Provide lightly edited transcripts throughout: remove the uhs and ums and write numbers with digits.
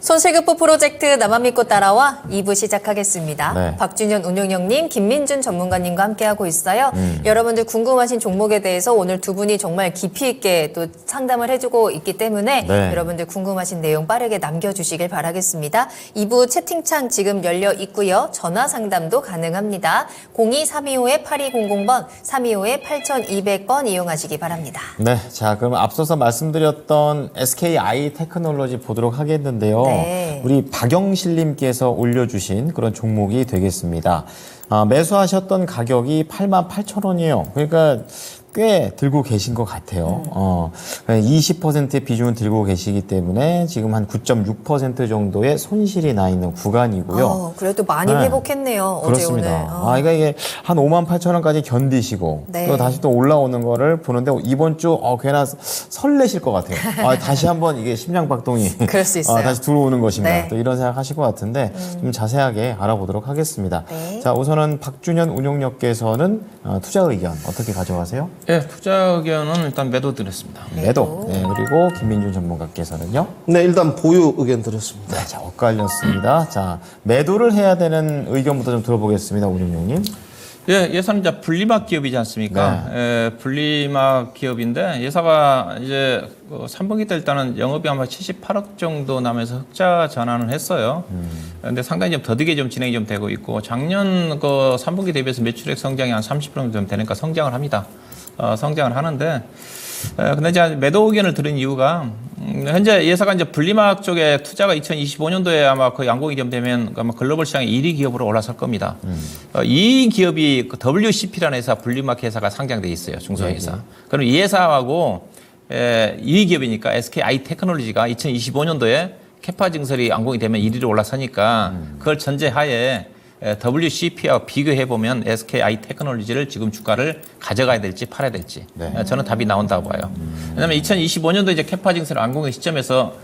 손실급부 프로젝트 나만 믿고 따라와 2부 시작하겠습니다. 네. 박준현 운용형님, 김민준 전문가님과 함께하고 있어요. 여러분들 궁금하신 종목에 대해서 오늘 두 분이 정말 깊이 있게 또 상담을 해주고 있기 때문에 네. 여러분들 궁금하신 내용 빠르게 남겨주시길 바라겠습니다. 2부 채팅창 지금 열려 있고요. 전화 상담도 가능합니다. 02-325-8200번, 325-8200번 이용하시기 바랍니다. 네, 자 그럼 앞서서 말씀드렸던 SKI 테크놀로지 보도록 하겠는데요. 네. 우리 박영실님께서 올려주신 그런 종목이 되겠습니다. 매수하셨던 가격이 88,000원이에요. 그러니까 꽤 들고 계신 것 같아요. 20%의 비중을 들고 계시기 때문에 지금 한 9.6% 정도의 손실이 나 있는 구간이고요. 그래도 많이 네. 회복했네요. 그렇습니다. 어제 오늘. 그러니까 이게 한 58,000원까지 견디시고 네. 또 다시 또 올라오는 거를 보는데 이번 주 괜한 설레실 것 같아요. 다시 한번 이게 심장박동이 그럴 수 있어요. 다시 들어오는 것인가 네. 또 이런 생각 하실 것 같은데 좀 자세하게 알아보도록 하겠습니다. 네. 자, 우선은 박준현 운용력께서는 투자 의견 어떻게 가져가세요? 예, 투자 의견은 일단 매도 드렸습니다. 매도. 네, 그리고 김민준 전문가께서는요? 네, 일단 보유 의견 드렸습니다. 네, 자, 엇갈렸습니다. 자, 매도를 해야 되는 의견부터 좀 들어보겠습니다, 운용력님. 예, 예사는 이제 분리막 기업이지 않습니까? 예, 분리막 기업인데 예사가 이제 3분기 때 일단은 영업이 아마 78억 정도 나면서 흑자 전환을 했어요. 근데 상당히 좀 더디게 좀 진행이 좀 되고 있고 작년 그 3분기 대비해서 매출액 성장이 한 30% 정도 되니까 성장을 합니다. 성장을 하는데, 근데 이제 매도 의견을 들은 이유가, 현재 예사가 이제 분리막 쪽에 투자가 2025년도에 아마 거의 양봉이 좀 되면 아마 글로벌 시장의 1위 기업으로 올라설 겁니다. 이 기업이 그 WCP라는 회사, 분리막 회사가 상장돼 있어요. 중소회사. 그럼 이 회사하고 2위 기업이니까 SKI 테크놀로지가 2025년도에 캐파 증설이 양봉이 되면 1위로 올라서니까 그걸 전제하에 WCP와 비교해보면 SKI 테크놀로지를 지금 주가를 가져가야 될지 팔아야 될지 저는 답이 나온다고 봐요. 왜냐하면 2025년도 이제 캐파 증설 완공의 시점에서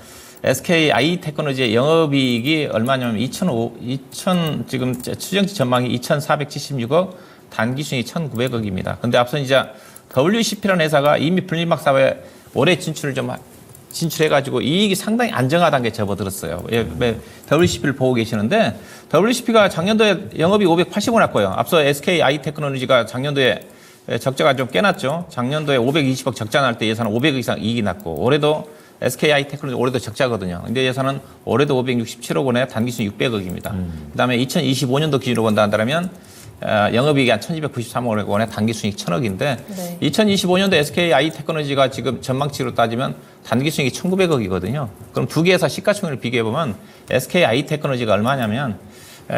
SKI 테크놀로지의 영업이익이 얼마냐면 2000 지금 추정치 전망이 2,476억, 단기순이 1,900억입니다. 근데 앞서 이제 WCP라는 회사가 이미 분리막 사업에 올해 진출해가지고 이익이 상당히 안정화된 게 접어들었어요. WCP를 보고 계시는데 WCP가 작년도에 영업이 580원 났고요. 앞서 SKI 테크놀로지가 작년도에 적자가 좀 깨났죠. 작년도에 520억 적자 날 때 예산은 500억 이상 이익이 났고 올해도 SKI 테크놀로지 올해도 적자거든요. 근데 예산은 올해도 567억 원에 단기순 600억입니다. 그다음에 2025년도 기준으로 본다 한다면 영업이익이 한 1,293억 원에 단기순이익 1,000억인데 네. 2025년도 SKI 테크놀로지가 지금 전망치로 따지면 단기순이익이 1,900억이거든요. 그럼 두 개 회사 시가총액을 비교해보면 SKI 테크놀로지가 얼마냐면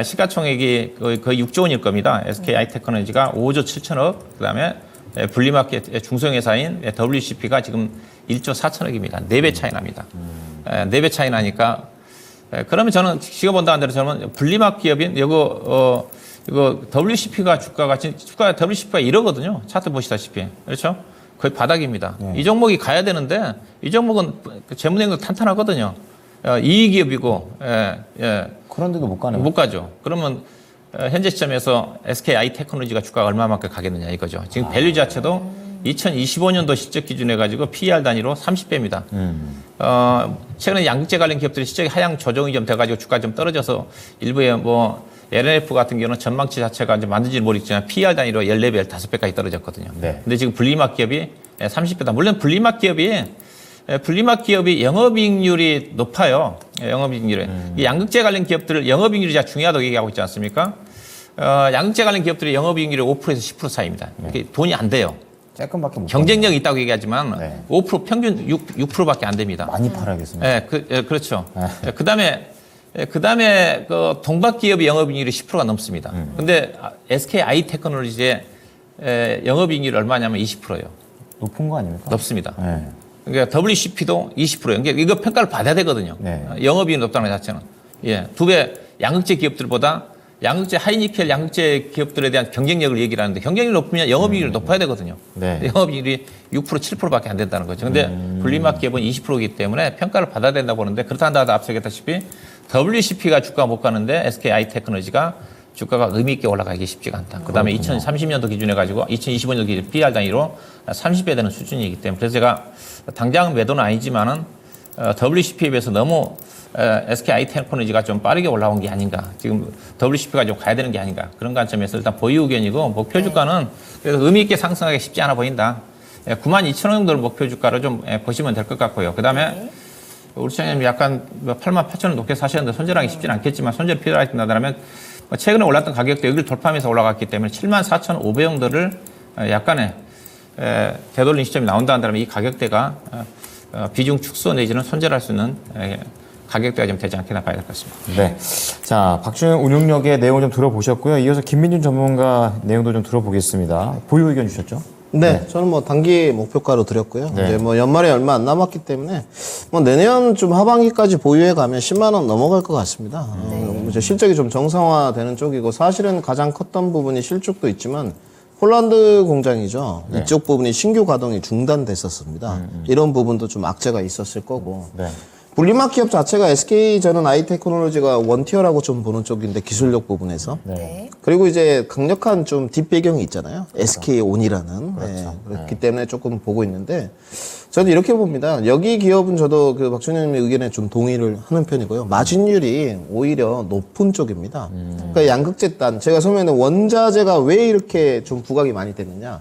시가총액이 거의 6조 원일 겁니다. SKI 테크놀로지가 5조 7천억, 그다음에 분리마켓 중소형회사인 WCP가 지금 1조 4천억입니다. 4배 차이 납니다. 4배 차이 나니까 그러면 저는 지금 본다 한대로 저는 분리막 기업인 이거 WCP가 주가 WCP가 이러거든요. 차트 보시다시피. 그렇죠? 거의 바닥입니다. 이 종목이 가야 되는데 이 종목은 재무내용도 탄탄하거든요. 이익기업이고, 그런데도 못 가네요. 못 가죠. 그러면 현재 시점에서 SKI 테크놀로지가 주가가 얼마만큼 가겠느냐 이거죠. 지금 밸류 자체도 2025년도 실적 기준에 가지고 PER 단위로 30배입니다. 최근에 양극재 관련 기업들이 실적이 하향 조정이 좀 돼가지고 주가 좀 떨어져서 일부에 LNF 같은 경우는 전망치 자체가 이제 맞는지 모르겠지만 PER 단위로 14배, 15배까지 떨어졌거든요. 네. 근데 지금 분리막 기업이 30배다. 물론 분리막 기업이 영업이익률이 높아요. 영업이익률이. 이 양극재 관련 기업들을 영업이익률이 제가 중요하다고 얘기하고 있지 않습니까? 양극재 관련 기업들이 영업이익률이 5%에서 10% 사이입니다. 돈이 안 돼요. 조금밖에 못 경쟁력이 있다고 얘기하지만 네. 5% 평균 6%밖에 안 됩니다. 많이 팔아야겠습니다. 네, 그렇죠. 그다음에 그 동박 기업의 영업이익률이 10%가 넘습니다. 근데 SKI 테크놀로지의 영업이익률이 얼마냐면 20%예요. 높은 거 아닙니까? 높습니다. 네. 그러니까 WCP도 20%예요. 그러니까 이거 평가를 받아야 되거든요. 네. 영업이익이 높다는 것 자체는. 예, 2배 양극재 기업들보다 하이니켈 양극재 기업들에 대한 경쟁력을 얘기를 하는데 경쟁력이 높으면 영업이익률이 높아야 되거든요. 네. 영업이익률이 6% 7%밖에 안 된다는 거죠. 근데 분리막 기업은 20%이기 때문에 평가를 받아야 된다고 보는데 그렇다 한다고 앞서 얘기했다시피 WCP가 주가 못 가는데 SKI 테크놀로지가 주가가 의미 있게 올라가기 쉽지가 않다. 그다음에 2030년도 기준에 가지고 2025년도 기준 PER 단위로 30배 되는 수준이기 때문에 그래서 제가 당장 매도는 아니지만은 WCP에 비해서 너무 SK 하이테크놀로지가 좀 빠르게 올라온 게 아닌가. 지금 WCP가 좀 가야 되는 게 아닌가. 그런 관점에서 일단 보유 의견이고 목표 주가는 그래서 의미 있게 상승하기 쉽지 않아 보인다. 92,000원 정도를 목표 주가로 좀 보시면 될 것 같고요. 그다음에 우리 시장님 약간 88,000원 높게 사셨는데 손절하기 쉽지는 않겠지만 손절 필요하다면 최근에 올랐던 가격대 여기를 돌파하면서 올라갔기 때문에 74,500 정도를 약간의 되돌린 시점이 나온다 한다면 이 가격대가 비중 축소 내지는 손절할 수 있는 가격대가 좀 되지 않겠나 봐야 될 것 같습니다. 네. 자, 박준현 운용력의 내용을 좀 들어보셨고요. 이어서 김민준 전문가 내용도 좀 들어보겠습니다. 보유 의견 주셨죠? 네, 저는 뭐 단기 목표가로 드렸고요. 네. 이제 뭐 연말에 얼마 안 남았기 때문에 뭐 내년 좀 하반기까지 보유해 가면 10만 원 넘어갈 것 같습니다. 이제 실적이 좀 정상화되는 쪽이고 사실은 가장 컸던 부분이 실적도 있지만 폴란드 공장이죠. 네. 이쪽 부분이 신규 가동이 중단됐었습니다. 이런 부분도 좀 악재가 있었을 거고. 네. 분리막 기업 자체가 SK저는 아이테크놀로지가 원티어라고 좀 보는 쪽인데 기술력 부분에서. 네. 그리고 이제 강력한 좀 뒷배경이 있잖아요. SK온이라는. 그렇죠. 네. 그렇기 때문에 조금 보고 있는데 저는 이렇게 봅니다. 여기 기업은 저도 그 박준현님의 의견에 좀 동의를 하는 편이고요. 마진율이 오히려 높은 쪽입니다. 그러니까 양극재단 제가 처음에는 원자재가 왜 이렇게 좀 부각이 많이 됐느냐.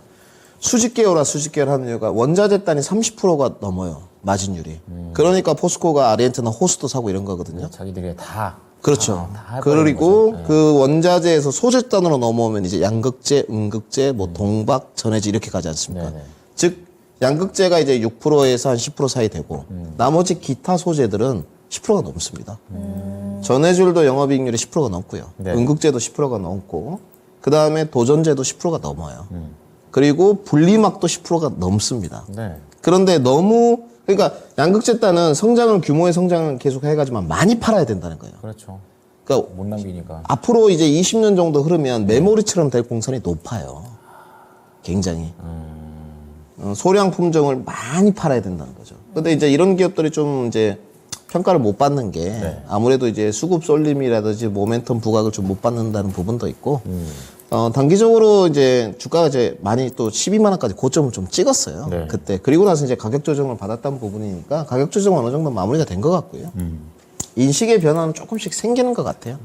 수직 계열화 하는 이유가 원자재 단이 30%가 넘어요. 마진율이. 그러니까 포스코가 아리엔트나 호스도 사고 이런 거거든요. 자기들이 다. 그렇죠. 다 해버리는 그리고 거죠. 네. 그 원자재에서 소재단으로 넘어오면 이제 양극재, 음극재, 뭐 동박, 전해질 이렇게 가지 않습니까? 네네. 즉 양극재가 이제 6%에서 한 10% 사이 되고 나머지 기타 소재들은 10%가 넘습니다. 전해줄도 영업이익률이 10%가 넘고요. 네. 음극재도 10%가 넘고 그 다음에 도전재도 10%가 넘어요. 그리고 분리막도 10%가 넘습니다. 네. 그런데 너무 그러니까 양극재단은 규모의 성장은 계속 해가지만 많이 팔아야 된다는 거예요. 그렇죠. 그러니까 못 남기니까. 앞으로 이제 20년 정도 흐르면 메모리처럼 될 공산이 높아요. 굉장히. 소량 품종을 많이 팔아야 된다는 거죠. 근데 이제 이런 기업들이 좀 이제 평가를 못 받는 게 네. 아무래도 이제 수급 쏠림이라든지 모멘텀 부각을 좀 못 받는다는 부분도 있고 단기적으로 이제 주가가 이제 많이 또 12만 원까지 고점을 좀 찍었어요. 네. 그때. 그리고 나서 이제 가격 조정을 받았던 부분이니까 가격 조정은 어느 정도 마무리가 된 것 같고요. 인식의 변화는 조금씩 생기는 것 같아요.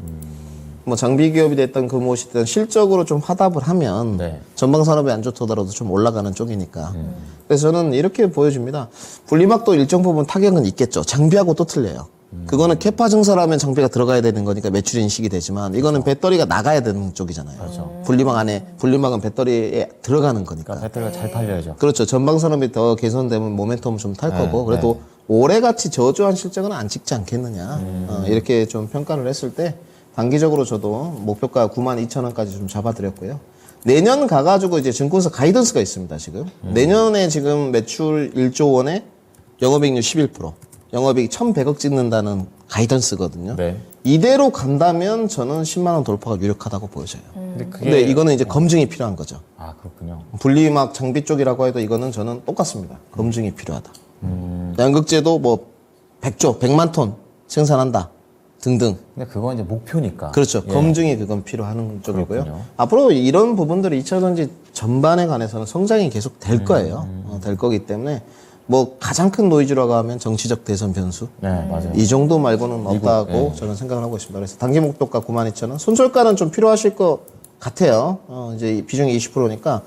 뭐 장비 기업이 됐던 금호시든 실적으로 좀 화답을 하면 네. 전방 산업이 안 좋더라도 좀 올라가는 쪽이니까. 그래서 저는 이렇게 보여집니다. 분리막도 일정 부분 타격은 있겠죠. 장비하고 또 틀려요. 그거는 캐파 증설하면 장비가 들어가야 되는 거니까 매출 인식이 되지만 이거는 배터리가 나가야 되는 쪽이잖아요. 그렇죠. 분리막은 배터리에 들어가는 거니까. 그러니까 배터리가 잘 팔려야죠. 그렇죠. 전방 산업이 더 개선되면 모멘텀 좀 탈 거고 그래도 올해같이 저조한 실적은 안 찍지 않겠느냐. 이렇게 좀 평가를 했을 때 단기적으로 저도 목표가 92,000원까지 좀 잡아드렸고요. 내년 가가지고 이제 증권사 가이던스가 있습니다, 지금. 내년에 지금 매출 1조 원에 영업이익률 11%, 영업이익 1,100억 찍는다는 가이던스거든요. 네. 이대로 간다면 저는 10만 원 돌파가 유력하다고 보여져요. 근데 이거는 이제 검증이 필요한 거죠. 아, 그렇군요. 분리막 장비 쪽이라고 해도 이거는 저는 똑같습니다. 검증이 필요하다. 양극재도 뭐 100만 톤 생산한다. 등등. 근데 그건 이제 목표니까. 그렇죠. 예. 검증이 그건 필요한 쪽이고요. 그렇군요. 앞으로 이런 부분들이 2차전지 전반에 관해서는 성장이 계속 될 거예요. 될 거기 때문에 뭐 가장 큰 노이즈라고 하면 정치적 대선 변수. 네, 맞아요. 이 정도 말고는 없다고 예. 저는 생각을 하고 있습니다. 그래서 단기 목표가 92,000원. 손절가는 좀 필요하실 것 같아요. 이제 비중이 20%니까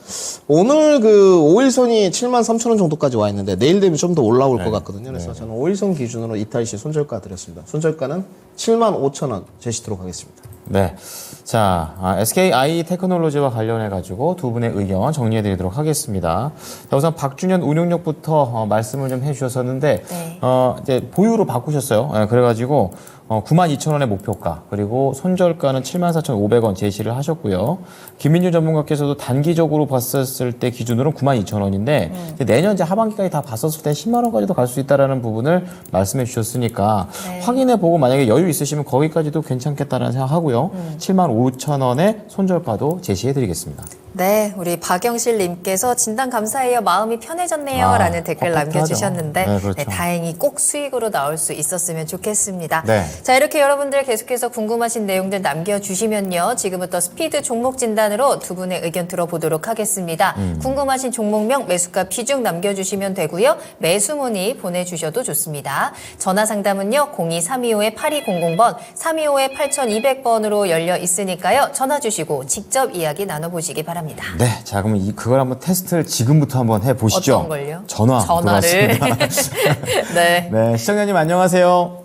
오늘 그 5일선이 73,000원 정도까지 와 있는데 내일 되면 좀 더 올라올 것 같거든요. 그래서 저는 5일선 기준으로 이탈시 손절가 드렸습니다. 손절가는 75,000원 제시도록 하겠습니다. 네. 자, SKI 테크놀로지와 관련해가지고 두 분의 의견 정리해드리도록 하겠습니다. 자, 우선 박준현 운용력부터 말씀을 좀 해주셨었는데, 네. 이제 보유로 바꾸셨어요. 그래가지고, 92,000원의 목표가, 그리고 손절가는 74,500원 제시를 하셨고요. 김민유 전문가께서도 단기적으로 봤었을 때 기준으로는 92,000원인데, 내년 이제 하반기까지 다 봤었을 때 10만원까지도 갈 수 있다라는 부분을 말씀해 주셨으니까, 네. 확인해보고 만약에 여유 있으시면 거기까지도 괜찮겠다라는 생각하고요. 75,000원의 손절가도 제시해드리겠습니다. 네, 우리 박영실님께서 진단 감사해요. 마음이 편해졌네요. 아, 라는 댓글 뻣뻣하죠. 남겨주셨는데 네, 그렇죠. 다행히 꼭 수익으로 나올 수 있었으면 좋겠습니다. 네. 자, 이렇게 여러분들 계속해서 궁금하신 내용들 남겨주시면요. 지금부터 스피드 종목 진단으로 두 분의 의견 들어보도록 하겠습니다. 궁금하신 종목명, 매수가 비중 남겨주시면 되고요. 매수 문의 보내주셔도 좋습니다. 전화 상담은요. 02-325-8200번, 325-8200번으로 열려 있으니까요. 전화 주시고 직접 이야기 나눠보시기 바랍니다. 네, 자 그럼 그걸 한번 테스트를 지금부터 한번 해보시죠. 어떤 걸요? 전화를. 네. 네, 시청자님 안녕하세요.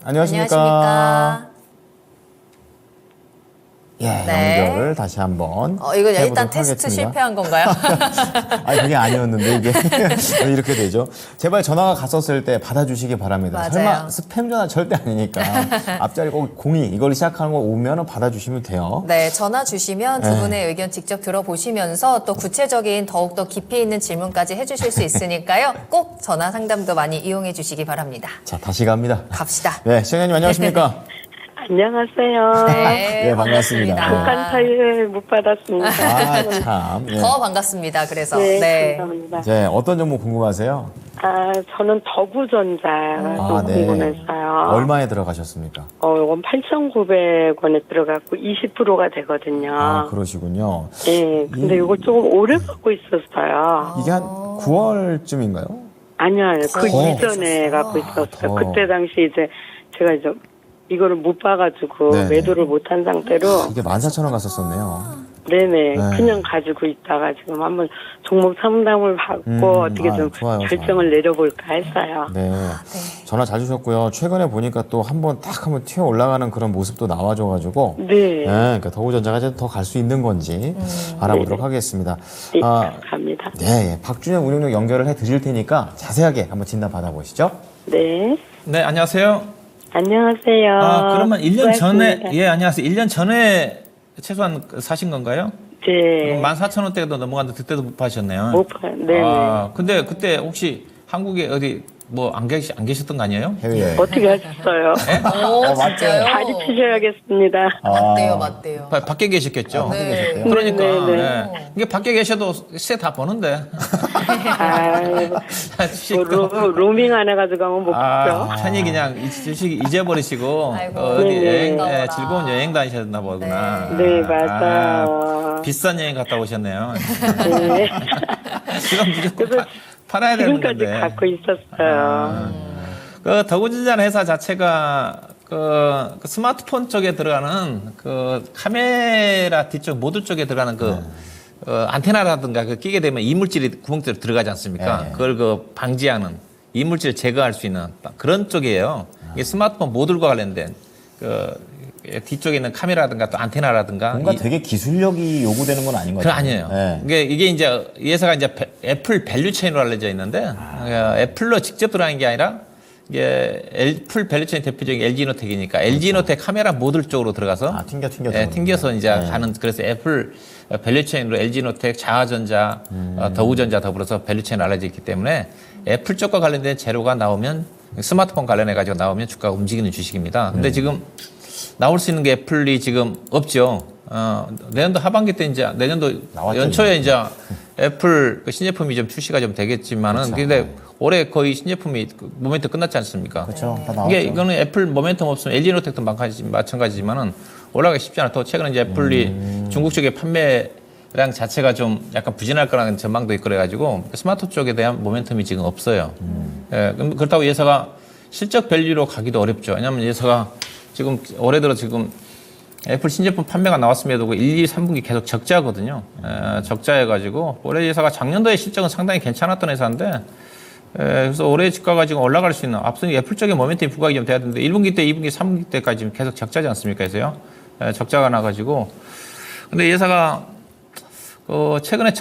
안녕하십니까? 예, 네. 연결을 다시 한번 이거 일단 해보도록 테스트 하겠습니다. 실패한 건가요? 아니 그게 아니었는데 이게 왜 이렇게 되죠? 제발 전화가 갔었을 때 받아주시기 바랍니다. 맞아요. 설마 스팸 전화 절대 아니니까 앞자리 꼭 02 이걸 시작하는 거 오면은 받아주시면 돼요. 네, 전화 주시면 두 분의 의견 직접 들어보시면서 또 구체적인 더욱더 깊이 있는 질문까지 해주실 수 있으니까요. 꼭 전화 상담도 많이 이용해 주시기 바랍니다. 자 다시 갑니다. 갑시다. 네, 시청자님 안녕하십니까? 안녕하세요. 네, 네, 반갑습니다. 잠깐 사이에 못 받았습니다. 아 참. 예. 더 반갑습니다. 그래서 네, 감사합니다. 네, 어떤 종목 궁금하세요? 저는 더구전자 좀 네. 궁금해서요. 얼마에 들어가셨습니까? 이건 8,900원에 들어갔고 20%가 되거든요. 아, 그러시군요. 네, 근데 이거 조금 오래 갖고 있었어요. 이게 한 9월쯤인가요? 아니요, 그 더. 이전에 갖고 있었어요. 더. 그때 당시 이제 제가 이제 이거를 못 봐가지고 네네. 매도를 못한 상태로 이게 14,000원 갔었었네요. 네네. 네. 그냥 가지고 있다가 지금 한번 종목 상담을 받고 어떻게 좀 좋아요, 결정을 내려볼까 했어요. 네. 전화 잘 주셨고요. 최근에 보니까 또 한번 튀어 올라가는 그런 모습도 나와줘가지고. 네. 그러니까 더우전자가 이제 더 갈 수 있는 건지 알아보도록 하겠습니다. 네, 아, 감사합니다. 네. 박준영 운영력 연결을 해 드릴 테니까 자세하게 한번 진단 받아보시죠. 네. 네, 안녕하세요. 안녕하세요. 그러면 1년 전에, 수고하셨습니다. 예, 안녕하세요. 1년 전에 최소한 사신 건가요? 네. 14,000원대도 넘어갔는데 그때도 못 파셨네요. 못 봐. 네. 근데 그때 혹시 한국에 어디 뭐 안 계셨던 거 아니에요? 해외에. 어떻게 하셨어요? 오, 진짜요? 가르치셔야겠습니다. 맞대요. 밖에 계셨겠죠? 네. 그러니까 네, 네. 예. 이게 밖에 계셔도 세 다 버는데. 로밍 안 해가지고 하면 못 봤죠. 편히 그냥 주식 잊어버리시고 아이고. 어디 네네. 여행 아까워라. 즐거운 여행 다니셨나 보구나. 네, 맞아요. 비싼 여행 갔다 오셨네요. 네. 지금 무조건 그래서 팔아야 되는 지금까지 건데. 갖고 있었어요. 그 더구전자 회사 자체가 그 스마트폰 쪽에 들어가는 그 카메라 뒤쪽 모듈 쪽에 들어가는 안테나라든가 그 끼게 되면 이물질이 구멍대로 들어가지 않습니까? 네. 그걸 방지하는 이물질을 제거할 수 있는 그런 쪽이에요. 이게 스마트폰 모듈과 관련된 뒤쪽에 있는 카메라라든가 또 안테나라든가 뭔가 되게 기술력이 요구되는 건 아닌 것 그건 같아요. 아니에요. 네. 이게 이제 이 회사가 이제 애플 밸류체인으로 알려져 있는데 애플로 직접 들어가는 게 아니라 이게 애플 밸류체인 대표적인 LG노텍이니까 LG노텍 카메라 모듈 쪽으로 들어가서 튕겨서 이제 가는 그래서 애플 밸류체인으로 LG노텍, 자화전자, 더우전자 더불어서 밸류체인으로 알려져 있기 때문에 애플 쪽과 관련된 재료가 나오면 스마트폰 관련해 가지고 나오면 주가가 움직이는 주식입니다. 근데 지금 나올 수 있는 게 애플이 지금 없죠. 내년도 하반기 때 이제 내년도 나왔죠, 연초에 이제 애플 그 신제품이 좀 출시가 좀 되겠지만은 근데 올해 거의 신제품이 모멘텀 끝났지 않습니까? 그렇죠. 다 나왔죠. 이게 이거는 애플 모멘텀 없으면 LG노텍도 마찬가지지만은 올라가기 쉽지 않아. 또 최근에 이제 애플이 중국 쪽의 판매량 자체가 좀 약간 부진할 거라는 전망도 있고 그래가지고 스마트 쪽에 대한 모멘텀이 지금 없어요. 예, 그렇다고 이 회사가 실적 밸류로 가기도 어렵죠. 왜냐하면 이 회사가 지금 올해 들어 지금 애플 신제품 판매가 나왔음에도 1, 2, 3분기 계속 적자거든요. 적자해가지고 올해 회사가 작년도에 실적은 상당히 괜찮았던 회사인데 그래서 올해 주가가 지금 올라갈 수 있는 앞서 애플 쪽의 모멘텀이 부각이 좀 돼야 되는데 1분기 때, 2분기, 3분기 때까지 계속 적자지 않습니까? 그래서요. 적자가 나가지고 근데 이 회사가 최근에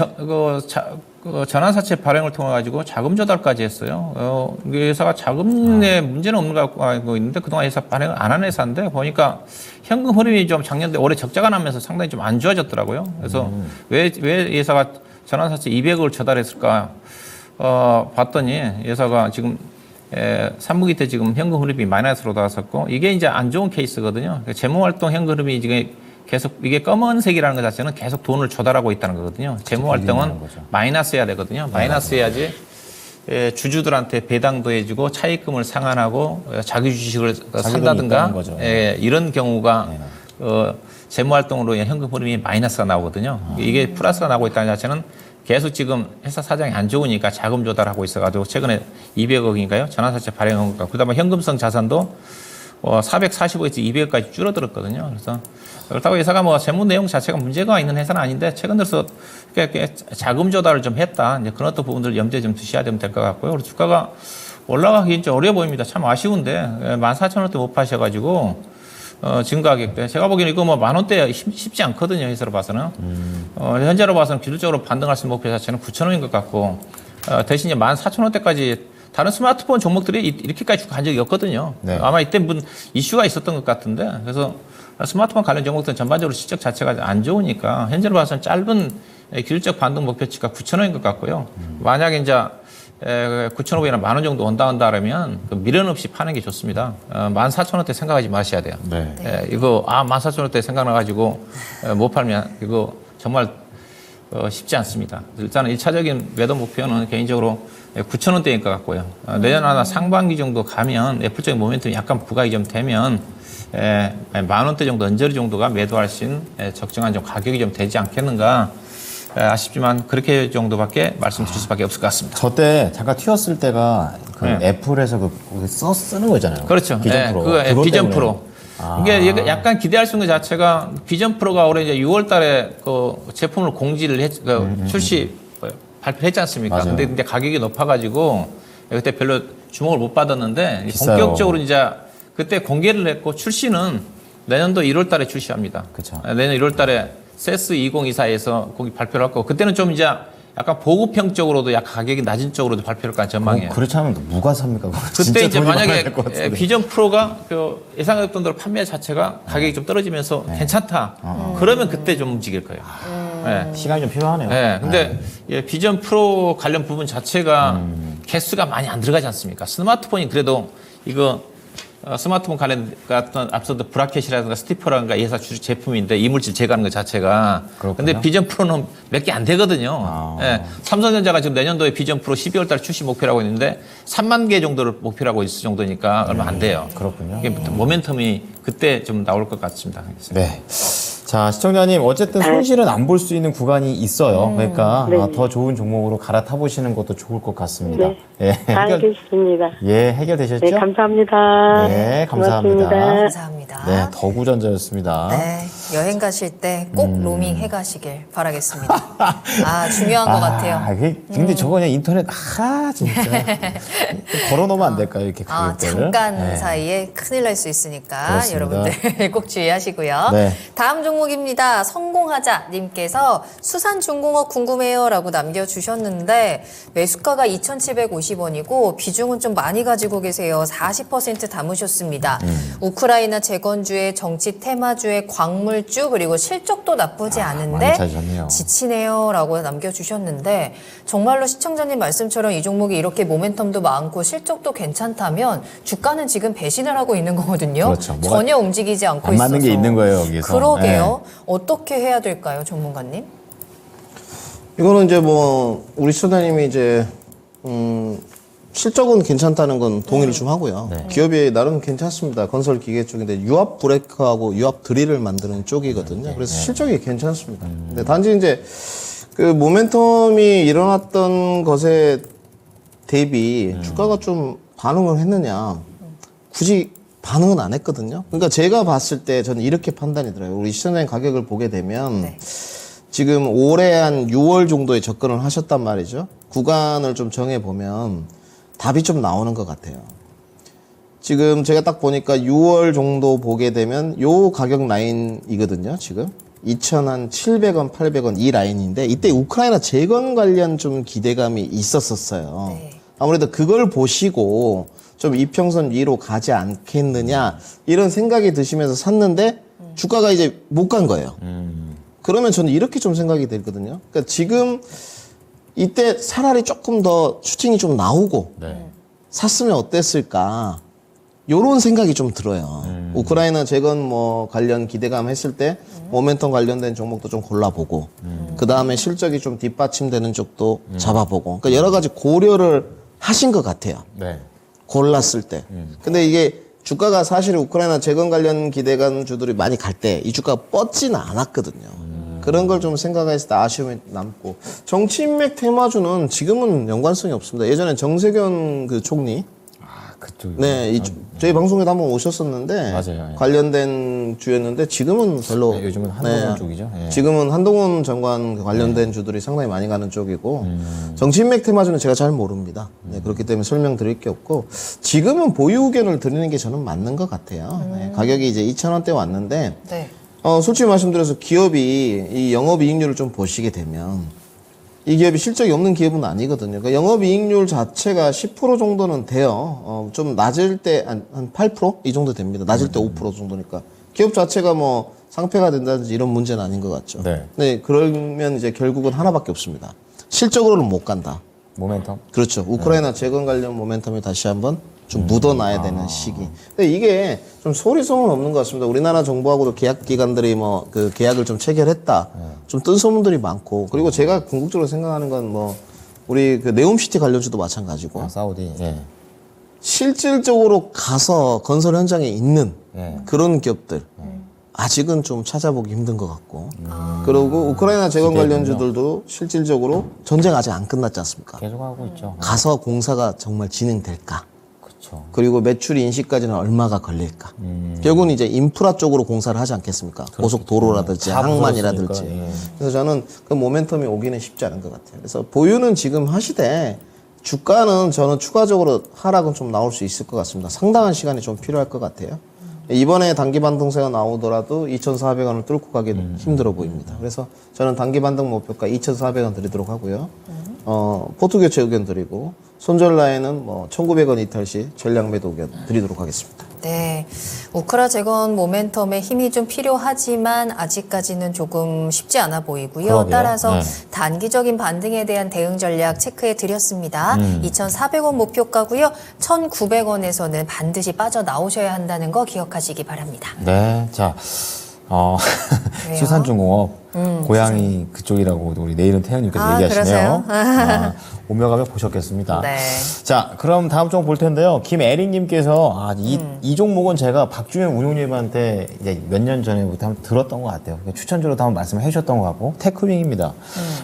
전환사채 발행을 통해 가지고 자금 조달까지 했어요. 이 회사가 자금에 문제는 없는 것 같고 알고 있는데 그동안 회사 발행을 안 한 회사인데 보니까 현금 흐름이 좀 작년에 올해 적자가 나면서 상당히 좀 안 좋아졌더라고요. 그래서 왜 이 회사가 전환사채 200억을 조달했을까 봤더니 이 회사가 지금 3분기 때 지금 현금 흐름이 마이너스로 나왔었고 이게 이제 안 좋은 케이스거든요. 재무활동 현금 흐름이 지금 계속 이게 검은색이라는 것 자체는 계속 돈을 조달하고 있다는 거거든요. 재무 활동은 마이너스해야 되거든요. 마이너스해야지 주주들한테 배당도 해주고 차입금을 상환하고 자기 주식을 산다든가 이런 경우가 재무 활동으로 현금 흐름이 마이너스가 나오거든요. 이게 플러스가 나오고 있다는 자체는 계속 지금 회사 사정이 안 좋으니까 자금 조달하고 있어가지고 최근에 200억인가요? 전환사채 발행한 것 같고 그다음에 현금성 자산도 445에서 200억까지 줄어들었거든요. 그래서 그렇다고 회사가 뭐 재무 내용 자체가 문제가 있는 회사는 아닌데 최근 들어서 꽤 자금 조달을 좀 했다. 이제 그런 어떤 부분들 염두에 좀 두셔야 되면 될 것 같고요. 그리고 주가가 올라가기 좀 어려워 보입니다. 참 아쉬운데 14,000원대 못 파셔가지고 지금 가격대 제가 보기에는 이거 뭐 10,000원대 쉽지 않거든요. 회사로 봐서는 현재로 봐서는 기술적으로 반등할 수 있는 목표 자체는 9,000원인 것 같고 대신 이제 14,000원대까지 다른 스마트폰 종목들이 이렇게까지 간 적이 없거든요. 네. 아마 이때 무슨 이슈가 있었던 것 같은데 그래서 스마트폰 관련 종목들은 전반적으로 실적 자체가 안 좋으니까 현재로 봐서는 짧은 기술적 반등 목표치가 9,000원인 것 같고요. 만약에 이제 9,500원이나 10,000원 정도 온다 그러면 미련 없이 파는 게 좋습니다. 14,000원대 생각하지 마셔야 돼요. 네. 이거 14,000원대 생각나가지고 못 팔면 이거 정말 쉽지 않습니다. 일단은 1차적인 매도 목표는 개인적으로 9,000원대인 것 같고요. 내년 하나 상반기 정도 가면 애플적인 모멘텀이 약간 부각이 좀 되면 10,000원대 정도 언저리 정도가 매도할 수 있는 적정한 좀 가격이 좀 되지 않겠는가 아쉽지만 그렇게 정도밖에 말씀드릴 수밖에 없을 것 같습니다. 저 때 잠깐 튀었을 때가 그 애플에서 쓰는 거 있잖아요. 그렇죠. 비전 프로. 그거 비전 때문에. 프로. 이게 약간 기대할 수 있는 것 자체가 비전 프로가 올해 이제 6월 달에 그 제품을 공지를 출시 발표했지 않습니까? 맞아요. 근데 가격이 높아가지고 그때 별로 주목을 못 받았는데 비싸요. 본격적으로 이제 그때 공개를 했고 출시는 내년도 1월 달에 출시합니다. 그쵸. 내년 1월 달에 CES 2024에서 거기 발표를 할 거고 그때는 좀 이제 약간 보급형적으로도 약간 가격이 낮은 쪽으로도 발표를 할 거란 전망이에요. 그렇지 않으면 누가 삽니까? 그때 이제 돈이 많아야 만약에 될것 같은데. 비전 프로가 그 예상했던 대로 판매 자체가 가격이 좀 떨어지면서 괜찮다. 그러면 그때 좀 움직일 거예요. 네. 시간이 좀 필요하네요. 네. 근데 비전 프로 관련 부분 자체가 개수가 많이 안 들어가지 않습니까? 스마트폰이 그래도 이거 스마트폰 관련 같은 앞서도 브라켓이라든가 스티퍼라든가 이 회사 주 제품인데 이물질 제거하는 것 자체가. 그런데 비전 프로는 몇 개 안 되거든요. 예, 삼성전자가 지금 내년도에 비전 프로 12월 달 출시 목표라고 있는데 3만 개 정도를 목표로 하고 있을 정도니까 얼마 안 돼요. 그렇군요. 이게 모멘텀이 그때 좀 나올 것 같습니다. 네. 자, 시청자님, 어쨌든 손실은 안 볼 수 있는 구간이 있어요. 그러니까 네. 더 좋은 종목으로 갈아타 보시는 것도 좋을 것 같습니다. 네. 예, 알겠습니다. 예, 해결되셨죠? 네, 감사합니다. 네, 감사합니다. 고맙습니다. 감사합니다. 네, 더구전자였습니다. 네, 여행 가실 때 꼭 로밍 해 가시길 바라겠습니다. 중요한 것 같아요. 근데 저거 그냥 인터넷, 진짜. 걸어놓으면 안 될까요? 이렇게 가격대를. 잠깐 네. 사이에 큰일 날 수 있으니까 그렇습니다. 여러분들 꼭 주의하시고요. 네. 다음 종목입니다. 성공하자님께서 수산중공업 궁금해요라고 남겨주셨는데 매수가가 2,750원이고 비중은 좀 많이 가지고 계세요. 40% 담으셨습니다. 우크라이나 재건주에 정치 테마주에 광물주 그리고 실적도 나쁘지 많이 않은데 찾으셨네요. 지치네요라고 남겨주셨는데 정말로 시청자님 말씀처럼 이 종목이 이렇게 모멘텀도 많고 실적도 괜찮다면 주가는 지금 배신을 하고 있는 거거든요. 그렇죠. 뭐가 전혀 움직이지 않고 안 맞는 있어서. 게 있는 거예요, 여기서. 그러게요. 어떻게 해야 될까요, 전문가님? 이거는 이제 뭐 우리 시청자님이 이제 실적은 괜찮다는 건 동의를 좀 하고요. 기업이 나름 괜찮습니다. 건설 기계 쪽인데 유압 브레이크하고 유압 드릴을 만드는 쪽이거든요. 그래서 실적이 괜찮습니다. 근데 단지 이제 그 모멘텀이 일어났던 것에 대비 주가가 좀 반응을 했느냐? 굳이 반응은 안 했거든요. 그러니까 제가 봤을 때 저는 이렇게 판단이 들어요. 우리 시장님 가격을 보게 되면 네. 지금 올해 한 6월 정도에 접근을 하셨단 말이죠. 구간을 좀 정해 보면 답이 좀 나오는 것 같아요. 지금 제가 딱 보니까 6월 정도 보게 되면 요 가격 라인이거든요. 지금 2,700원, 800원 이 라인인데 이때 우크라이나 재건 관련 좀 기대감이 있었었어요. 네. 아무래도 그걸 보시고 좀 이평선 위로 가지 않겠느냐 이런 생각이 드시면서 샀는데 주가가 이제 못 간 거예요. 그러면 저는 이렇게 좀 생각이 들거든요. 그러니까 지금 이때 차라리 조금 더 슈팅이 좀 나오고 샀으면 어땠을까 요런 생각이 좀 들어요. 우크라이나 재건 뭐 관련 기대감 했을 때 모멘텀 관련된 종목도 좀 골라보고 그 다음에 실적이 좀 뒷받침되는 쪽도 잡아보고 그러니까 여러 가지 고려를 하신 것 같아요. 네. 골랐을 때. 근데 이게 주가가 사실 우크라이나 재건 관련 기대감 주들이 많이 갈 때 이 주가가 뻗지는 않았거든요. 그런 걸 좀 생각했을 때 아쉬움이 남고 정치 인맥 테마주는 지금은 연관성이 없습니다. 예전에 정세균 그 총리 그쪽. 네, 저희 방송에도 한번 오셨었는데 맞아요. 예. 관련된 주였는데 지금은 별로 네, 요즘은 한동훈 쪽이죠. 예. 지금은 한동훈 장관 관련된 주들이 상당히 많이 가는 쪽이고 정치 인맥 테마주는 제가 잘 모릅니다. 네, 그렇기 때문에 설명드릴 게 없고 지금은 보유 의견을 드리는 게 저는 맞는 것 같아요. 네, 가격이 이제 2,000원대 왔는데 네. 솔직히 말씀드려서 기업이 이 영업이익률을 좀 보시게 되면 이 기업이 실적이 없는 기업은 아니거든요. 그러니까 영업이익률 자체가 10% 정도는 돼요. 좀 낮을 때 한 8%? 이 정도 됩니다. 낮을 때 5% 정도니까. 기업 자체가 뭐 상폐가 된다든지 이런 문제는 아닌 것 같죠. 네. 네, 그러면 이제 결국은 하나밖에 없습니다. 실적으로는 못 간다. 모멘텀. 그렇죠. 우크라이나 재건 관련 모멘텀이 다시 한번 좀 묻어놔야 되는 시기. 근데 이게 좀 소리소문 없는 것 같습니다. 우리나라 정부하고도 계약 기관들이 뭐 그 계약을 좀 체결했다. 좀 뜬 소문들이 많고. 그리고 제가 궁극적으로 생각하는 건 뭐 우리 그 네옴시티 관련주도 마찬가지고. 사우디. 예. 실질적으로 가서 건설 현장에 있는 예. 그런 기업들. 아직은 좀 찾아보기 힘든 것 같고. 그리고 우크라이나 재건 관련주들도 실질적으로 전쟁 아직 안 끝났지 않습니까? 계속 하고 있죠. 가서 공사가 정말 진행될까? 그렇죠. 그리고 매출 인식까지는 얼마가 걸릴까? 결국은 이제 인프라 쪽으로 공사를 하지 않겠습니까? 고속도로라든지 다 항만이라든지. 부서지니까, 예. 그래서 저는 그 모멘텀이 오기는 쉽지 않은 것 같아요. 그래서 보유는 지금 하시되 주가는 저는 추가적으로 하락은 좀 나올 수 있을 것 같습니다. 상당한 시간이 좀 필요할 것 같아요. 이번에 단기 반등세가 나오더라도 2,400원을 뚫고 가기는 힘들어 보입니다. 그래서 저는 단기 반등 목표가 2,400원 드리도록 하고요. 포트 교체 의견 드리고 손절 라인은 뭐 1,900원 이탈 시 전량 매도 의견 드리도록 하겠습니다. 네. 우크라 재건 모멘텀에 힘이 좀 필요하지만 아직까지는 조금 쉽지 않아 보이고요. 그러게요. 따라서 네. 단기적인 반등에 대한 대응 전략 체크해 드렸습니다. 2,400원 목표가고요. 1,900원에서는 반드시 빠져나오셔야 한다는 거 기억하시기 바랍니다. 네. 자, 그래요? 수산중공업 고향이 그쪽이라고 우리 내일은 태연님께서 얘기하시네요. 그러세요? 오며가며 보셨겠습니다. 네. 자, 그럼 다음 종목 볼 텐데요. 김애리님께서 이 종목은 제가 박주영 운용님한테 이제 몇 년 전에부터 한번 들었던 것 같아요. 추천주로도 한번 말씀을 해주셨던 것 같고 테크윙입니다.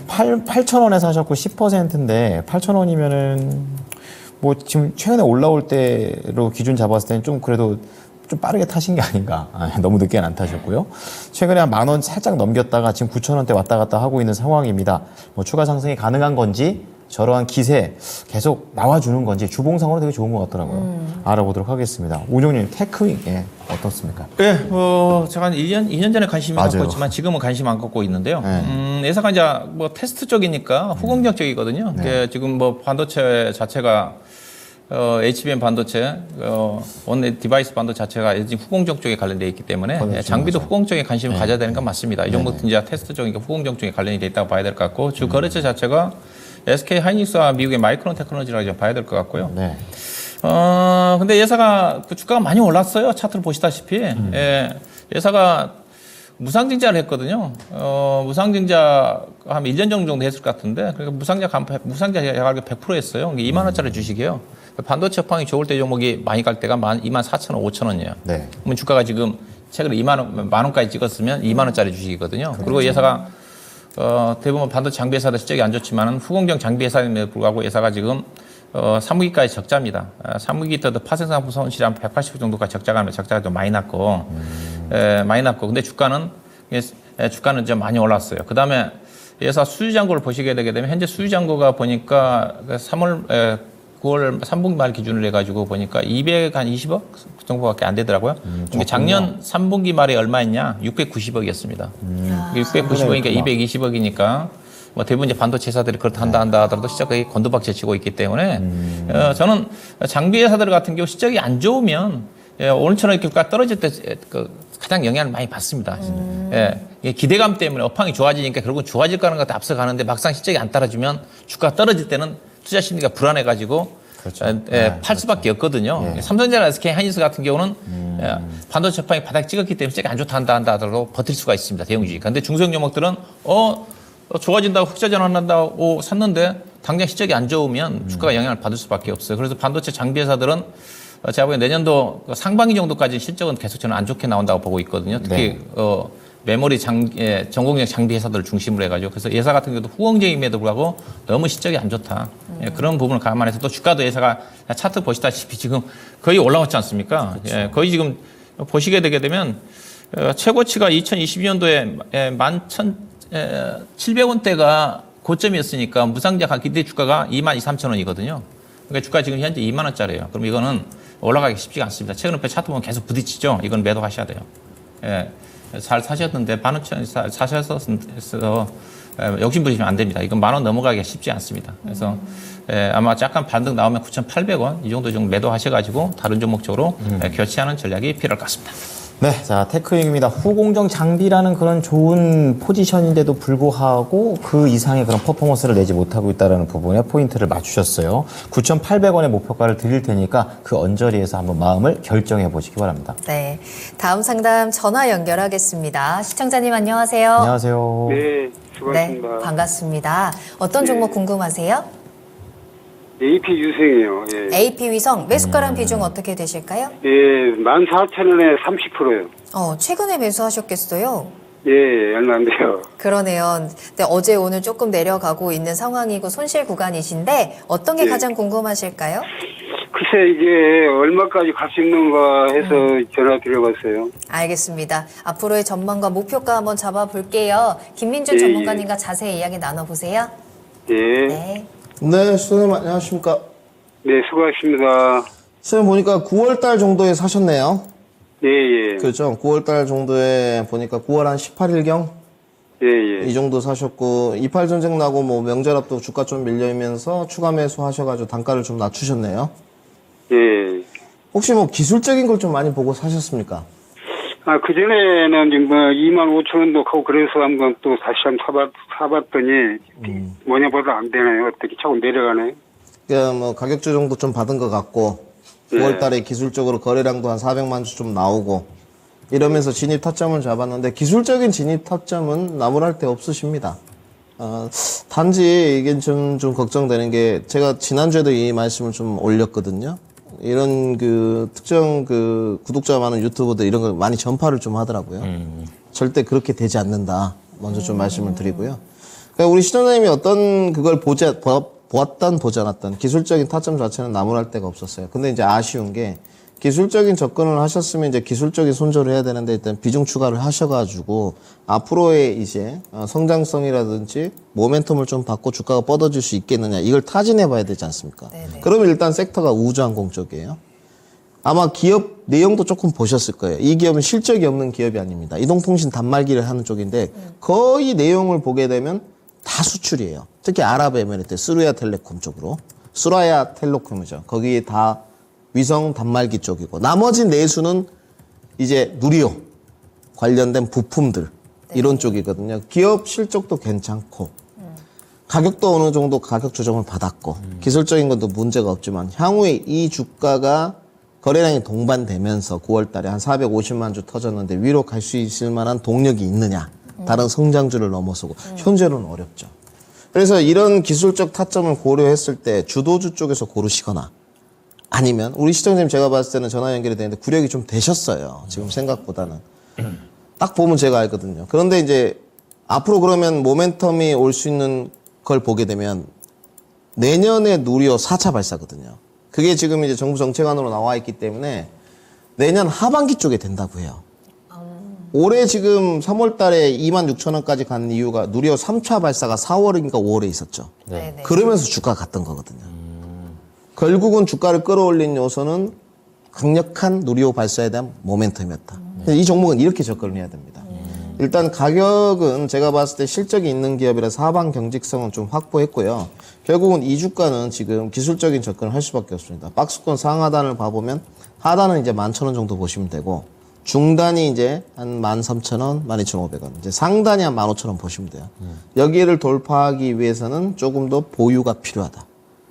8,000원에 사셨고 10%인데 8,000원이면은 뭐 지금 최근에 올라올 때로 기준 잡았을 때는 좀 그래도 좀 빠르게 타신 게 아닌가. 너무 늦게는 안 타셨고요. 최근에 한 10,000원 살짝 넘겼다가 지금 9,000원대 왔다 갔다 하고 있는 상황입니다. 뭐 추가 상승이 가능한 건지 저러한 기세 계속 나와주는 건지 주봉상으로 되게 좋은 것 같더라고요. 알아보도록 하겠습니다. 운용님 테크윙 어떻습니까? 네, 제가 한 2년 전에 관심이 맞아요. 갖고 있지만 지금은 관심 안 갖고 있는데요. 네. 예사가 이제 뭐 테스트 쪽이니까 후공정 쪽이거든요. 네. 지금 뭐 반도체 자체가 HBM 반도체, 원 디바이스 반도체 자체가 지금 후공정 쪽에 관련되어 있기 때문에 그렇죠, 장비도 맞아요. 후공 쪽에 관심을 가져야 되는 건 맞습니다. 이 정도 네. 이제 테스트 쪽이니까 후공정 쪽에 관련이 돼 있다고 봐야 될 것 같고 주 거래처 자체가 SK 하이닉스와 미국의 마이크론 테크놀로지라고 좀 봐야 될 것 같고요. 네. 근데 예사가 그 주가가 많이 올랐어요. 차트를 보시다시피. 예사가 무상증자를 했거든요. 무상증자 한 1년 정도 했을 것 같은데, 그러니까 무상증자 가격이 100% 했어요. 2만 원짜리 주식이에요. 반도체 업황이 좋을 때 종목이 많이 갈 때가 24,000원, 5,000원이에요. 네. 그러면 주가가 지금 최근에 만 원까지 찍었으면 2만 원짜리 주식이거든요. 그리고 예사가 대부분 반도체 장비 회사들 실적이 안 좋지만은 후공정 장비 회사임에도 불구하고 예사가 지금 3분기까지 적자입니다. 3분기 때도 파생상품 손실이 한 180억 정도가 적자가 좀 많이 났고, 근데 주가는 좀 많이 올랐어요. 그 다음에 예사 수주잔고를 보시게 되게 되면 현재 수주잔고가 보니까 9월 3분기 말 기준으로 해가지고 보니까 220억 정도밖에 안 되더라고요. 이게 작년 3분기 말에 얼마였냐? 690억이었습니다. 690억이니까 220억이니까 뭐 대부분 이제 반도체 회사들이 그렇다 한다 하더라도 실적이 건도박질 치고 있기 때문에 저는 장비 회사들 같은 경우 실적이 안 좋으면 오늘처럼 이렇게 주가 떨어질 때 가장 영향을 많이 받습니다. 이게 기대감 때문에 업황이 좋아지니까 결국은 좋아질 거라는 것도 앞서가는데 막상 실적이 안 따라주면 주가가 떨어질 때는 투자 심리가 불안해가지고 그렇죠. 팔 수밖에 없거든요. 삼성전자, SK 하이닉스 같은 경우는 반도체 파이 바닥 찍었기 때문에 세게 안 좋다 한다 하더라도 버틸 수가 있습니다. 대형주식. 근데 중소형 종목들은 좋아진다고 흑자 전환한다고 샀는데 당장 실적이 안 좋으면 주가가 영향을 받을 수밖에 없어요. 그래서 반도체 장비 회사들은 제가 보기엔 내년도 상반기 정도까지 실적은 계속 저는 안 좋게 나온다고 보고 있거든요. 특히 메모리 전공용 장비 회사들을 중심으로 해가지고 그래서 예사 같은 경우도 후공정임에도 불구하고 너무 실적이 안 좋다. 그런 부분을 감안해서 또 주가도 예사가 차트 보시다시피 지금 거의 올라왔지 않습니까? 그렇죠. 거의 지금 보시게 되게 되면 최고치가 2022년도에 11,700원대가 고점이었으니까 무상자 기대 주가가 22,300원이거든요. 그러니까 주가 지금 현재 2만 원짜리예요. 그럼 이거는 올라가기 쉽지가 않습니다. 최근에 차트 보면 계속 부딪히죠. 이건 매도하셔야 돼요. 예, 잘 사셨는데 15,000원 사셔서 욕심 부리시면 안 됩니다. 이건 10,000원 넘어가기가 쉽지 않습니다. 그래서 아마 약간 반등 나오면 9,800원 이 정도 좀 매도하셔가지고 다른 종목 쪽으로 교체하는 전략이 필요할 것 같습니다. 네, 자, 테크윙입니다. 후공정 장비라는 그런 좋은 포지션인데도 불구하고 그 이상의 그런 퍼포먼스를 내지 못하고 있다는 부분에 포인트를 맞추셨어요. 9,800원의 목표가를 드릴 테니까 그 언저리에서 한번 마음을 결정해 보시기 바랍니다. 네, 다음 상담 전화 연결하겠습니다. 시청자님 안녕하세요. 안녕하세요. 네, 수고하셨습니다. 네, 반갑습니다. 어떤 종목 궁금하세요? AP 유생이요. 예. AP 위성 매수가랑 비중 어떻게 되실까요? 예, 14,000원에 30%요. 최근에 매수하셨겠어요? 예, 얼마 안 돼요. 그러네요. 근데 어제 오늘 조금 내려가고 있는 상황이고 손실 구간이신데 어떤 게 예. 가장 궁금하실까요? 글쎄 이게 얼마까지 갈 수 있는가 해서 전화 드려봤어요. 알겠습니다. 앞으로의 전망과 목표가 한번 잡아볼게요. 김민준 예, 전문가님과 자세히 이야기 나눠보세요. 예. 네. 네, 선생님 안녕하십니까? 네, 수고하셨습니다. 선생님 보니까 9월달 정도에 사셨네요. 예, 예. 그렇죠. 9월달 정도에 보니까 9월 한 18일경 예, 예. 이 정도 사셨고 28 전쟁 나고 뭐 명절 앞두고 주가 좀 밀려면서 추가 매수 하셔가지고 단가를 좀 낮추셨네요. 예. 혹시 뭐 기술적인 걸 좀 많이 보고 사셨습니까? 그전에는 지금 25,000원도 하고 그래서 한번 또 다시 한번 사봤더니 뭐냐보다 안 되나요? 어떻게 자꾸 내려가나요? 그러니까 뭐 가격 조정도 좀 받은 것 같고 9월 달에 기술적으로 거래량도 한 400만 주 좀 나오고 이러면서 진입 타점을 잡았는데 기술적인 진입 타점은 나무랄 데 없으십니다. 단지 이게 좀 걱정되는 게 제가 지난주에도 이 말씀을 좀 올렸거든요. 이런 그 특정 그 구독자 많은 유튜버들 이런 걸 많이 전파를 좀 하더라고요. 절대 그렇게 되지 않는다. 먼저 좀 말씀을 드리고요. 그러니까 우리 시청자님이 어떤 그걸 보았던 보지 않았던 기술적인 타점 자체는 나무랄 데가 없었어요. 근데 이제 아쉬운 게 기술적인 접근을 하셨으면 이제 기술적인 손절을 해야 되는데 일단 비중 추가를 하셔가지고 앞으로의 이제 성장성이라든지 모멘텀을 좀 받고 주가가 뻗어질 수 있겠느냐 이걸 타진해 봐야 되지 않습니까? 네네. 그러면 일단 섹터가 우주항공 쪽이에요. 아마 기업 내용도 조금 보셨을 거예요. 이 기업은 실적이 없는 기업이 아닙니다. 이동통신 단말기를 하는 쪽인데 거의 내용을 보게 되면 다 수출이에요. 특히 아랍에미리트, 스루야텔레콤 쪽으로. 스루야텔레콤이죠. 거기에 다 위성 단말기 쪽이고 나머지 내수는 이제 누리호 관련된 부품들 이런 쪽이거든요. 기업 실적도 괜찮고 가격도 어느 정도 가격 조정을 받았고 기술적인 것도 문제가 없지만 향후에 이 주가가 거래량이 동반되면서 9월 달에 한 450만 주 터졌는데 위로 갈 수 있을 만한 동력이 있느냐. 다른 성장주를 넘어서고 현재는 어렵죠. 그래서 이런 기술적 타점을 고려했을 때 주도주 쪽에서 고르시거나 아니면 우리 시청자님 제가 봤을 때는 전화 연결이 되는데 구력이 좀 되셨어요. 지금 생각보다는. 딱 보면 제가 알거든요. 그런데 이제 앞으로 그러면 모멘텀이 올 수 있는 걸 보게 되면 내년에 누리호 4차 발사거든요. 그게 지금 이제 정부 정책안으로 나와 있기 때문에 내년 하반기 쪽에 된다고 해요. 올해 지금 3월 달에 26,000원까지 간 이유가 누리호 3차 발사가 4월인가 5월에 있었죠. 네. 그러면서 주가가 갔던 거거든요. 결국은 주가를 끌어올린 요소는 강력한 누리호 발사에 대한 모멘텀이었다. 이 종목은 이렇게 접근을 해야 됩니다. 일단 가격은 제가 봤을 때 실적이 있는 기업이라서 하방 경직성은 좀 확보했고요. 결국은 이 주가는 지금 기술적인 접근을 할 수밖에 없습니다. 박스권 상하단을 봐보면 하단은 이제 11,000원 정도 보시면 되고 중단이 이제 한 13,000원, 12,500원. 이제 상단이 한 15,000원 보시면 돼요. 여기를 돌파하기 위해서는 조금 더 보유가 필요하다.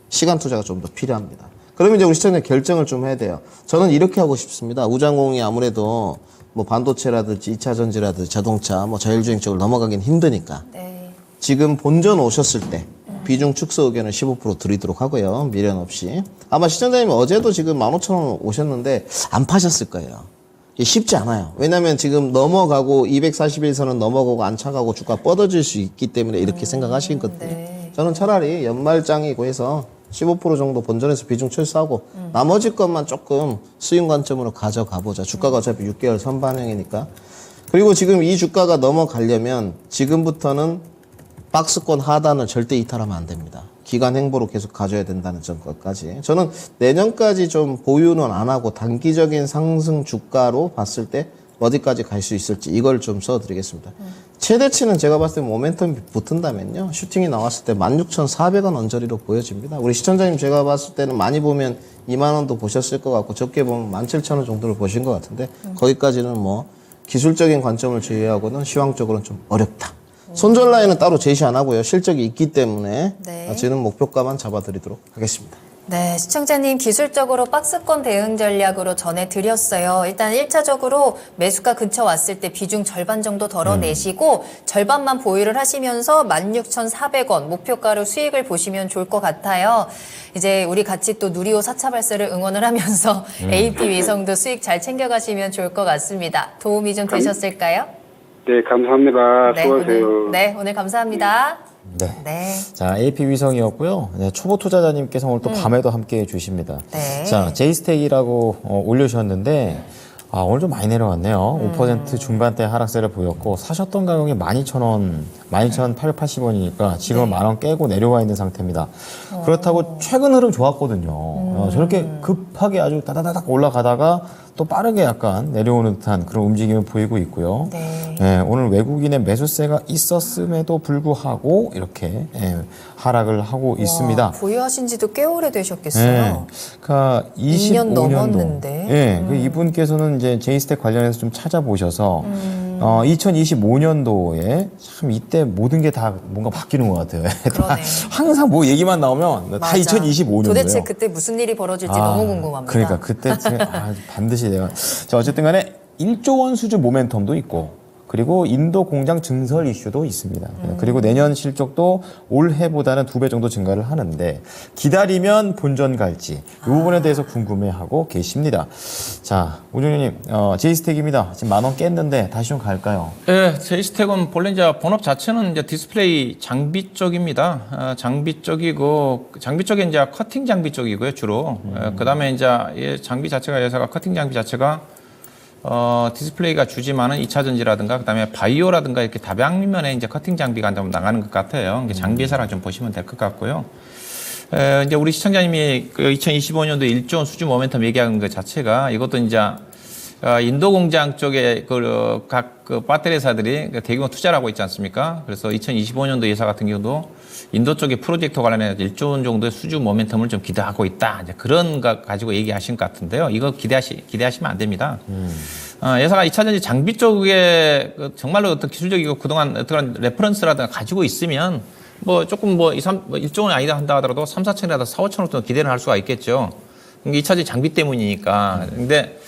시간 투자가 좀 더 필요합니다. 그러면 이제 우리 시청자 결정을 좀 해야 돼요. 저는 이렇게 하고 싶습니다. 우장공이 아무래도 뭐 반도체라든지 2차 전지라든지 자동차, 뭐 자율주행 쪽을 넘어가긴 힘드니까. 네. 지금 본전 오셨을 때 비중 축소 의견을 15% 드리도록 하고요. 미련 없이. 아마 시청자님이 어제도 지금 15,000원 오셨는데 안 파셨을 거예요. 이게 쉽지 않아요. 왜냐면 지금 넘어가고 241선은 넘어가고 안착하고 주가 뻗어질 수 있기 때문에 이렇게 생각하시거든요. 네. 저는 차라리 연말장이고 해서 15% 정도 본전에서 비중 철수하고 나머지 것만 조금 수익 관점으로 가져가 보자. 주가가 어차피 6개월 선반영이니까. 그리고 지금 이 주가가 넘어가려면 지금부터는 박스권 하단을 절대 이탈하면 안 됩니다. 기간 행보로 계속 가져야 된다는 점까지. 저는 내년까지 좀 보유는 안 하고 단기적인 상승 주가로 봤을 때 어디까지 갈 수 있을지 이걸 좀 써드리겠습니다. 최대치는 제가 봤을 때 모멘텀이 붙은다면요. 슈팅이 나왔을 때 16,400원 언저리로 보여집니다. 우리 시청자님 제가 봤을 때는 많이 보면 2만 원도 보셨을 것 같고 적게 보면 17,000원 정도를 보신 것 같은데 거기까지는 뭐 기술적인 관점을 제외하고는 시황적으로는 좀 어렵다. 손절 라인은 따로 제시 안 하고요. 실적이 있기 때문에 네. 저는 목표가만 잡아드리도록 하겠습니다. 네, 시청자님 기술적으로 박스권 대응 전략으로 전해드렸어요. 일단 1차적으로 매수가 근처 왔을 때 비중 절반 정도 덜어내시고 절반만 보유를 하시면서 16,400원 목표가로 수익을 보시면 좋을 것 같아요. 이제 우리 같이 또 누리호 4차 발사를 응원을 하면서 AP 위성도 수익 잘 챙겨가시면 좋을 것 같습니다. 도움이 좀 되셨을까요? 네, 감사합니다. 수고하세요. 오늘 감사합니다. 네. 네. 자, AP 위성이었고요. 네, 초보 투자자님께서 오늘 또 밤에도 함께 해주십니다. 네. 자, 제이스택이라고 올려주셨는데, 오늘 좀 많이 내려왔네요. 5% 중반대 하락세를 보였고, 사셨던 가격이 12,000원, 12,880원이니까 지금 네. 10,000원 깨고 내려와 있는 상태입니다. 그렇다고 최근 흐름 좋았거든요. 저렇게 급하게 아주 다다다닥 올라가다가 또 빠르게 약간 내려오는 듯한 그런 움직임을 보이고 있고요. 네. 네, 오늘 외국인의 매수세가 있었음에도 불구하고 이렇게 하락을 하고 있습니다. 보유하신 지도 꽤 오래 되셨겠어요. 네, 그러니까 2년 25년도. 넘었는데. 네, 그 이분께서는 이제 제이스텍 관련해서 좀 찾아보셔서 2025년도에 참 이때 모든 게 다 뭔가 바뀌는 것 같아요. 다 그러네. 항상 뭐 얘기만 나오면 다 맞아. 2025년도예요. 도대체 그때 무슨 일이 벌어질지 너무 궁금합니다. 그러니까 그때쯤에 반드시 내가 자 어쨌든 간에 1조 원 수준 모멘텀도 있고 그리고 인도 공장 증설 이슈도 있습니다. 그리고 내년 실적도 올해보다는 2배 정도 증가를 하는데 기다리면 본전 갈지 이 부분에 대해서 궁금해하고 계십니다. 자, 오종현님, 제이스택입니다. 지금 10,000원 깼는데 다시 좀 갈까요? 네, 제이스택은 본래 이제 본업 자체는 이제 디스플레이 장비 쪽입니다. 장비 쪽이고 장비 쪽에 이제 커팅 장비 쪽이고요, 주로. 그다음에 이제 이 장비 자체가 회사가 커팅 장비 자체가 디스플레이가 주지만은 2차 전지라든가 그다음에 바이오라든가 이렇게 다방면에 이제 커팅 장비가 좀 나가는 것 같아요. 이게 장비 회사라 좀 보시면 될 것 같고요. 이제 우리 시청자님이 그 2025년도 1조 원 수주 모멘텀 얘기하는 것 자체가 이것도 이제 인도 공장 쪽에 각 배터리 회사들이 대규모 투자를 하고 있지 않습니까? 그래서 2025년도 예사 같은 경우도 인도 쪽의 프로젝트 관련해서 1조 원 정도의 수주 모멘텀을 좀 기대하고 있다. 이제 그런 거 가지고 얘기하신 것 같은데요. 이거 기대하시면 안 됩니다. 예사가 2차 전지 장비 쪽에 정말로 어떤 기술적이고 그동안 어떤 레퍼런스라든가 가지고 있으면 뭐 조금 뭐 1조 원이 아니다 한다 하더라도 3, 4천이라도 4, 5천원 정도 기대를 할 수가 있겠죠. 이게 2차 전지 장비 때문이니까. 근데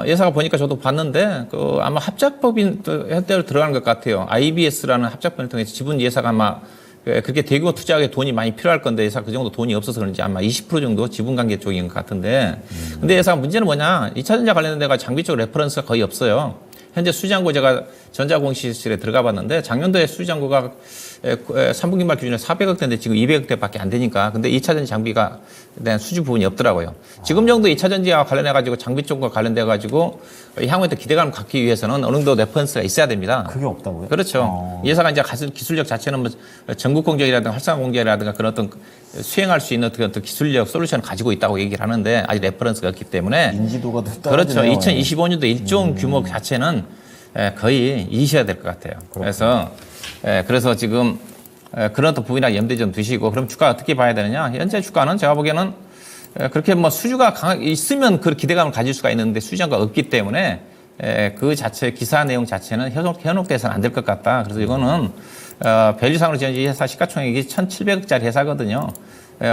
예사가 보니까 저도 봤는데, 아마 합작법인 형태로 들어가는 것 같아요. IBS라는 합작법을 통해서 지분 예사가 아마 그렇게 대규모 투자에 돈이 많이 필요할 건데 예사가 그 정도 돈이 없어서 그런지 아마 20% 정도 지분 관계 쪽인 것 같은데, 근데 예사가 문제는 뭐냐? 2차 전자 관련된 데가 장비 쪽 레퍼런스가 거의 없어요. 현재 수지잔고 제가 전자공시실에 들어가 봤는데 작년도에 수지잔고가 3분기 말 기준에 400억대인데 지금 200억대 밖에 안 되니까. 근데 2차 전지 장비가 대한 수주 부분이 없더라고요. 지금 정도 2차 전지와 관련해가지고 장비 쪽과 관련돼가지고 향후에 또 기대감을 갖기 위해서는 어느 정도 레퍼런스가 있어야 됩니다. 그게 없다고요? 그렇죠. 예사가 이제 기술력 자체는 뭐 전국 공정이라든가 활성화 공정이라든가 그런 어떤 수행할 수 있는 어떤 기술력 솔루션을 가지고 있다고 얘기를 하는데 아직 레퍼런스가 없기 때문에. 인지도가 그렇죠. 떨어지네요. 2025년도 1조 원 규모 자체는 거의 잊으셔야 될 것 같아요. 그래서 지금 그런 또 부분이랑 염두에 좀 두시고 그럼 주가 어떻게 봐야 되느냐? 현재 주가는 제가 보기에는 그렇게 뭐 수주가 있으면 그 기대감을 가질 수가 있는데 수주가 없기 때문에 그 자체 기사 내용 자체는 현혹돼서는 안 될 것 같다. 그래서 이거는 밸류상으로 지금 이 회사 시가총액이 1,700억짜리 회사거든요.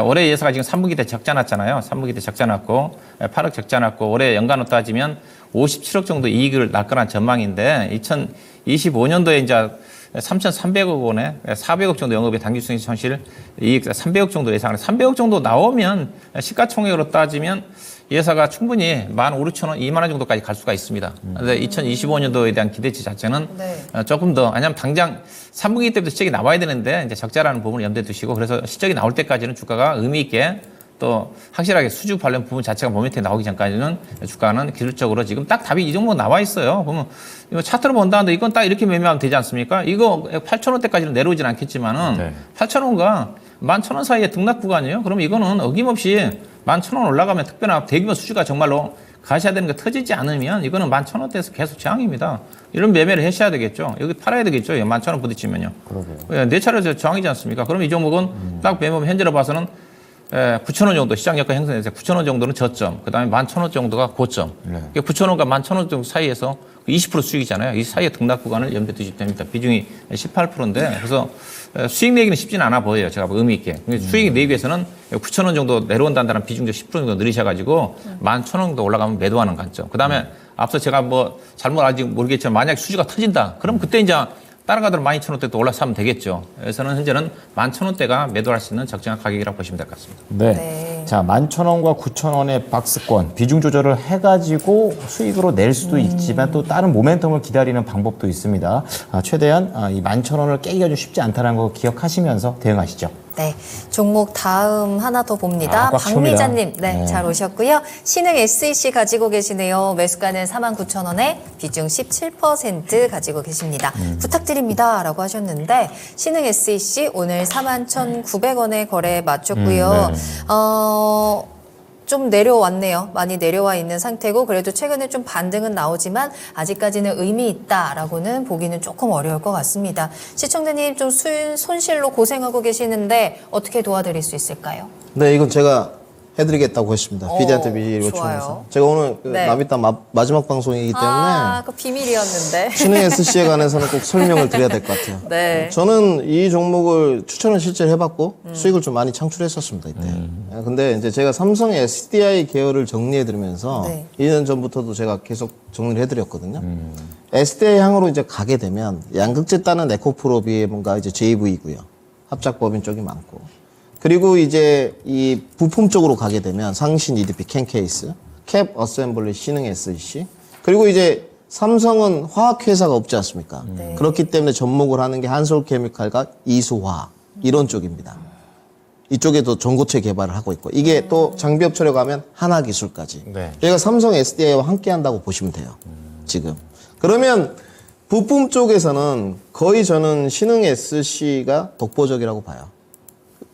올해 예사가 지금 3분기 때 적자 났잖아요. 3분기 때 적자 났고 8억 적자 났고 올해 연간으로 따지면 57억 정도 이익을 날 거란 전망인데 2025년도에 이제 3,300억 원에 400억 정도 영업의 당기순이익 손실 이익 300억 정도 예상을 300억 정도 나오면 시가총액으로 따지면 예사가 충분히 15,000원, 2만 원 정도까지 갈 수가 있습니다. 그런데 2025년도에 대한 기대치 자체는 네. 조금 더, 왜냐하면 당장 3분기 때부터 실적이 나와야 되는데 이제 적자라는 부분을 염두에 두시고 그래서 실적이 나올 때까지는 주가가 의미 있게 또 확실하게 수주 관련 부분 자체가 모멘텀이 나오기 전까지는 주가는 기술적으로 지금 딱 답이 이 정도 나와 있어요. 보면 이거 차트로 본다는데 이건 딱 이렇게 매매하면 되지 않습니까? 이거 8,000원대까지는 내려오진 않겠지만은 네. 8,000원과 11,000원 사이의 등락 구간이에요. 그러면 이거는 어김없이 11,000원 올라가면 특별한 대규모 수주가 정말로 가셔야 되는 게 터지지 않으면 이거는 11,000원대에서 계속 저항입니다. 이런 매매를 하셔야 되겠죠. 여기 팔아야 되겠죠. 11,000원 부딪히면요. 그러게요. 네 차례 저항이지 않습니까? 그럼 이 종목은 딱 매매하면 현재로 봐서는 9,000원 정도 시장 여건 형성돼서 9,000원 정도는 저점, 그 다음에 11,000원 정도가 고점. 네. 9,000원과 11,000원 정도 사이에서 20% 수익이잖아요. 이 사이의 등락 구간을 염두에 두시면 됩니다. 비중이 18%인데 그래서 수익 내기는 쉽지는 않아 보여요. 제가 의미 있게. 수익 내기 위해서는 9,000원 정도 내려온다는 비중도 10% 정도 늘리셔가지고 11,000원 정도 올라가면 매도하는 관점. 그 다음에 앞서 제가 뭐 잘못 아직 모르겠지만 만약 수주가 터진다. 그럼 그때 이제 따라가도록 12,000원대 또 올라서면 되겠죠. 그래서는 현재는 11,000원대가 매도할 수 있는 적정한 가격이라고 보시면 될 것 같습니다. 네. 네. 자, 11,000원과 9,000원의 박스권 비중 조절을 해가지고 수익으로 낼 수도 있지만 또 다른 모멘텀을 기다리는 방법도 있습니다. 최대한 이 11,000원을 깨기가 좀 쉽지 않다는 거 기억하시면서 대응하시죠. 네, 종목 다음 하나 더 봅니다. 꽉 찹니다. 박미자님, 네, 잘 오셨고요. 신흥 SEC 가지고 계시네요. 매수가는 49,000원에 비중 17% 가지고 계십니다. 부탁드립니다라고 하셨는데 신흥 SEC 오늘 41,900원에 거래 마쳤고요. 좀 내려왔네요. 많이 내려와 있는 상태고 그래도 최근에 좀 반등은 나오지만 아직까지는 의미 있다라고는 보기는 조금 어려울 것 같습니다. 시청자님 좀 손실로 고생하고 계시는데 어떻게 도와드릴 수 있을까요? 네, 이건 제가 해드리겠다고 했습니다. PD한테 미리 좋아요. 요청해서. 제가 오늘 네. 나비따 마지막 방송이기 때문에 그 비밀이었는데. 신흥 SC에 관해서는 꼭 설명을 드려야 될 것 같아요. 네. 저는 이 종목을 추천을 실제로 해봤고 수익을 좀 많이 창출했었습니다 이때. 근데 이제 제가 삼성의 SDI 계열을 정리해드리면서 네. 2년 전부터도 제가 계속 정리를 해드렸거든요. SDI 향으로 이제 가게 되면 양극재 따는 에코프로비의 뭔가 이제 JV고요. 합작법인 쪽이 많고. 그리고 이제 이 부품 쪽으로 가게 되면 상신 EDP, 캔케이스, 캡 어셈블리, 신흥 SEC. 그리고 이제 삼성은 화학회사가 없지 않습니까? 네. 그렇기 때문에 접목을 하는 게 한솔케미칼과 이수화 이런 쪽입니다. 이쪽에도 전고체 개발을 하고 있고 이게 또 장비업체로 가면 하나기술까지. 네. 여기가 삼성 SDI와 함께 한다고 보시면 돼요. 지금. 그러면 부품 쪽에서는 거의 저는 신흥 SC가 독보적이라고 봐요.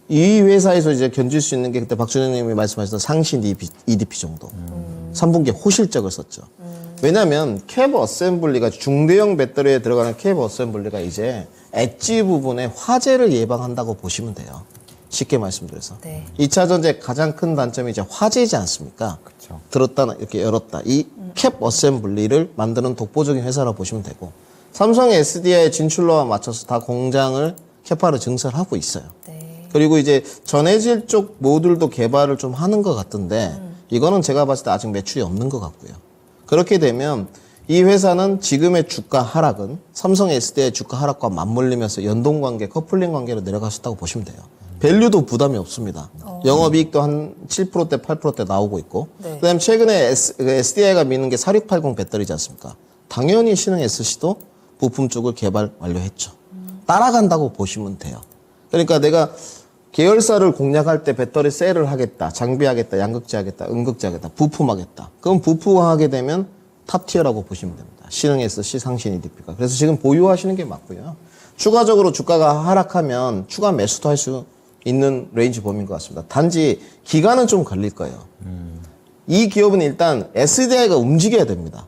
이 회사에서 이제 견줄 수 있는 게 그때 박준영님이 말씀하셨던 상신 EDP 정도. 3분기에 호실적을 썼죠. 왜냐하면 캡 어셈블리가 중대형 배터리에 들어가는 캡 어셈블리가 이제 엣지 부분에 화재를 예방한다고 보시면 돼요. 쉽게 말씀드려서. 네. 2차 전지의 가장 큰 단점이 이제 화재이지 않습니까? 그쵸. 들었다 이렇게 열었다. 이 캡 어셈블리를 만드는 독보적인 회사라고 보시면 되고 삼성 SDI 진출로와 맞춰서 다 공장을 캐파로 증설하고 있어요. 네. 그리고 이제 전해질 쪽 모듈도 개발을 좀 하는 것 같은데 이거는 제가 봤을 때 아직 매출이 없는 것 같고요. 그렇게 되면 이 회사는 지금의 주가 하락은 삼성 SDI 주가 하락과 맞물리면서 연동관계, 커플링 관계로 내려갈 수 있다고 보시면 돼요. 밸류도 부담이 없습니다. 영업이익도 한 7%대, 8%대 나오고 있고 네. 그다음에 최근에 SDI가 미는 게 4680 배터리지 않습니까? 당연히 신흥 SC도 부품 쪽을 개발 완료했죠. 따라간다고 보시면 돼요. 그러니까 내가 계열사를 공략할 때 배터리 셀을 하겠다, 장비하겠다, 양극재 하겠다, 음극재 하겠다, 부품하겠다. 그럼 부품하게 되면 탑티어라고 보시면 됩니다. 신흥 SC, 상신 EDP가. 그래서 지금 보유하시는 게 맞고요. 추가적으로 주가가 하락하면 추가 매수도 할 수 있는 레인지 범위인 것 같습니다. 단지 기간은 좀 걸릴 거예요. 이 기업은 일단 SDI가 움직여야 됩니다.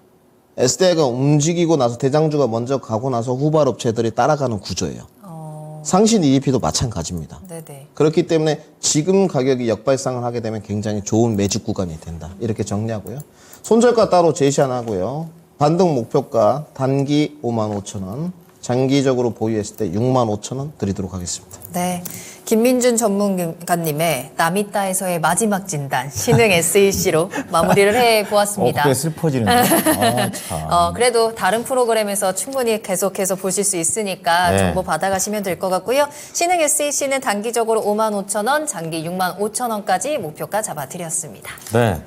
SDI가 움직이고 나서 대장주가 먼저 가고 나서 후발 업체들이 따라가는 구조예요. 상신 EDP도 마찬가지입니다. 네네. 그렇기 때문에 지금 가격이 역발상을 하게 되면 굉장히 좋은 매집 구간이 된다. 이렇게 정리하고요. 손절가 따로 제시 안 하고요. 반등 목표가 단기 55,000원, 장기적으로 보유했을 때 65,000원 드리도록 하겠습니다. 네. 김민준 전문가님의 남이따에서의 마지막 진단, 신흥 SEC로 마무리를 해보았습니다. 그게 슬퍼지는데. 참. 그래도 다른 프로그램에서 충분히 계속해서 보실 수 있으니까 네. 정보 받아가시면 될 것 같고요. 신흥 SEC는 단기적으로 55,000원, 장기 65,000원까지 목표가 잡아드렸습니다. 네.